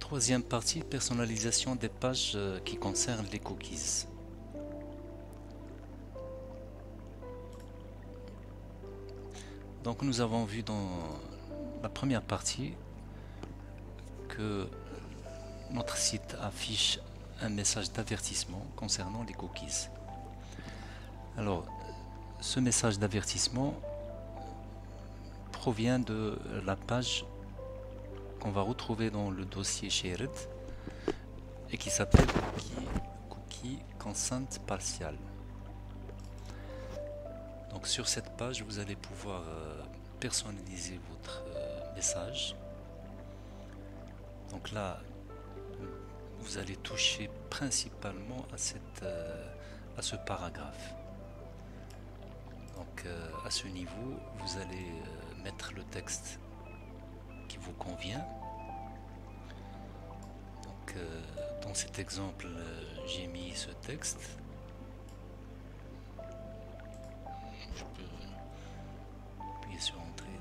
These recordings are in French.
Troisième partie, personnalisation des pages qui concernent les cookies. Donc nous avons vu dans la première partie que notre site affiche un message d'avertissement concernant les cookies. Alors, ce message d'avertissement provient de la page qu'on va retrouver dans le dossier Shared et qui s'appelle Cookie Consent Partial. Donc sur cette page, vous allez pouvoir personnaliser votre message. Donc là, vous allez toucher principalement à ce paragraphe. Donc à ce niveau, vous allez mettre le texte qui vous convient. Donc dans cet exemple, j'ai mis ce texte. Je peux appuyer sur Entrée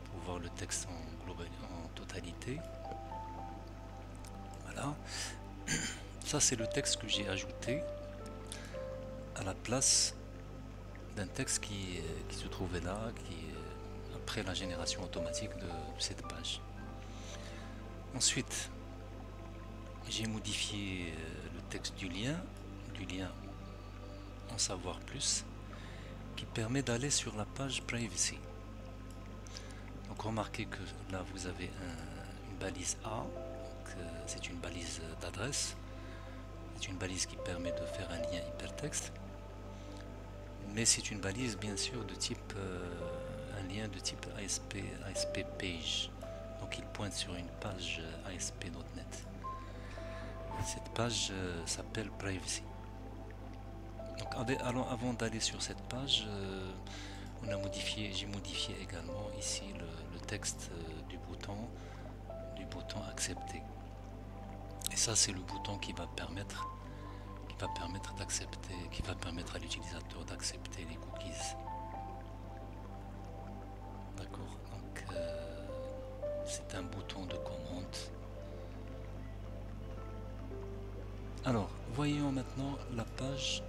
pour voir le texte en totalité. Voilà. Ça, c'est le texte que j'ai ajouté à la place d'un texte qui se trouvait là, après la génération automatique de cette page. Ensuite, j'ai modifié le texte du lien en savoir plus, qui permet d'aller sur la page Privacy. Donc remarquez que là vous avez une balise A, c'est une balise d'adresse, c'est une balise qui permet de faire un lien hypertexte, mais c'est une balise bien sûr de type un lien de type ASP page, donc il pointe sur une page ASP.NET. Cette page s'appelle Privacy. Donc avant d'aller sur cette page, j'ai modifié également ici le texte du bouton accepter. Et ça, c'est le bouton qui va permettre d'accepter, qui va permettre à l'utilisateur d'accepter les cookies. D'accord. Donc c'est un bouton de commande. Alors, voyons maintenant la page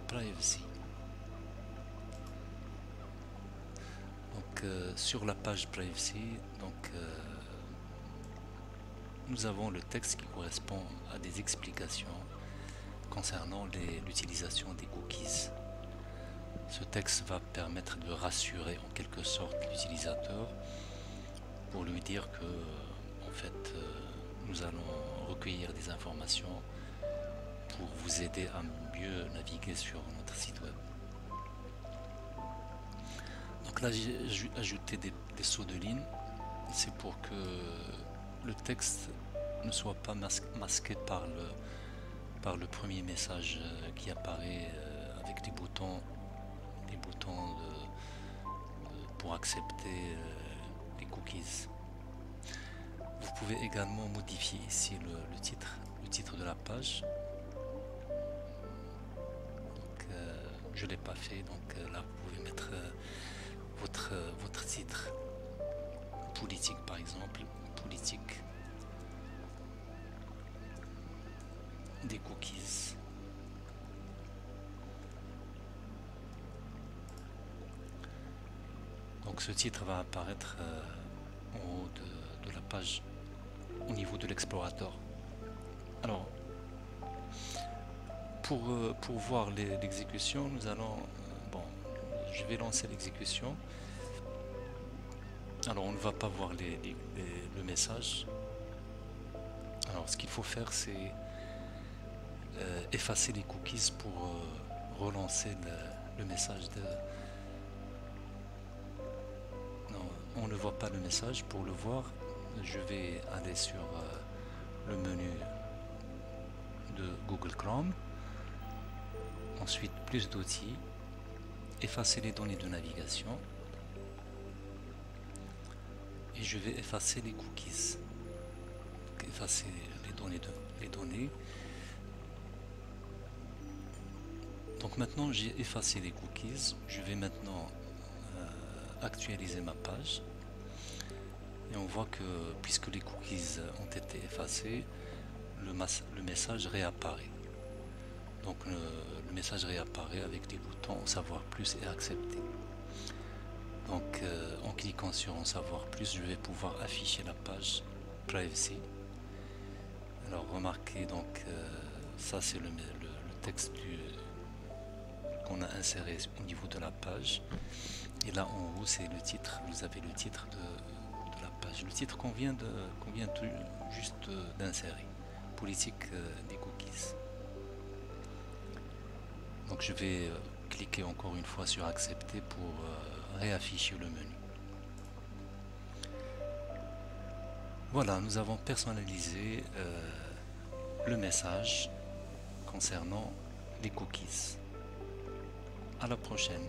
Privacy. Donc sur la page Privacy, nous avons le texte qui correspond à des explications concernant l'utilisation des cookies. Ce texte va permettre de rassurer en quelque sorte l'utilisateur pour lui dire que en fait nous allons recueillir des informations pour vous aider à mieux naviguer sur notre site web. Donc là j'ai ajouté des sauts de ligne, c'est pour que le texte ne soit pas masqué par le premier message qui apparaît avec des boutons pour accepter les cookies. Vous pouvez également modifier ici le titre de la page. Donc, je ne l'ai pas fait, donc là vous pouvez mettre votre titre politique par exemple, politique des cookies. Donc ce titre va apparaître en haut de la page au niveau de l'explorateur. Alors pour voir l'exécution, nous allons je vais lancer l'exécution. Alors on ne va pas voir le message. Alors ce qu'il faut faire, c'est effacer les cookies pour relancer le message non, on ne voit pas le message. Pour le voir, je vais aller sur le menu de Google Chrome, ensuite plus d'outils, effacer les données de navigation, et je vais effacer les cookies. Donc, effacer les données. Donc maintenant j'ai effacé les cookies. Je vais maintenant actualiser ma page. et on voit que puisque les cookies ont été effacés, le message réapparaît. Donc le message réapparaît avec les boutons en savoir plus et accepter. Donc en cliquant sur en savoir plus, je vais pouvoir afficher la page privacy. Alors remarquez donc ça c'est le texte qu'on a inséré au niveau de la page, et là en haut c'est le titre. Vous avez le titre de la page, le titre qu'on vient juste d'insérer, politique des cookies. Donc je vais cliquer encore une fois sur accepter pour réafficher le menu. Voilà, nous avons personnalisé le message concernant les cookies. À la prochaine.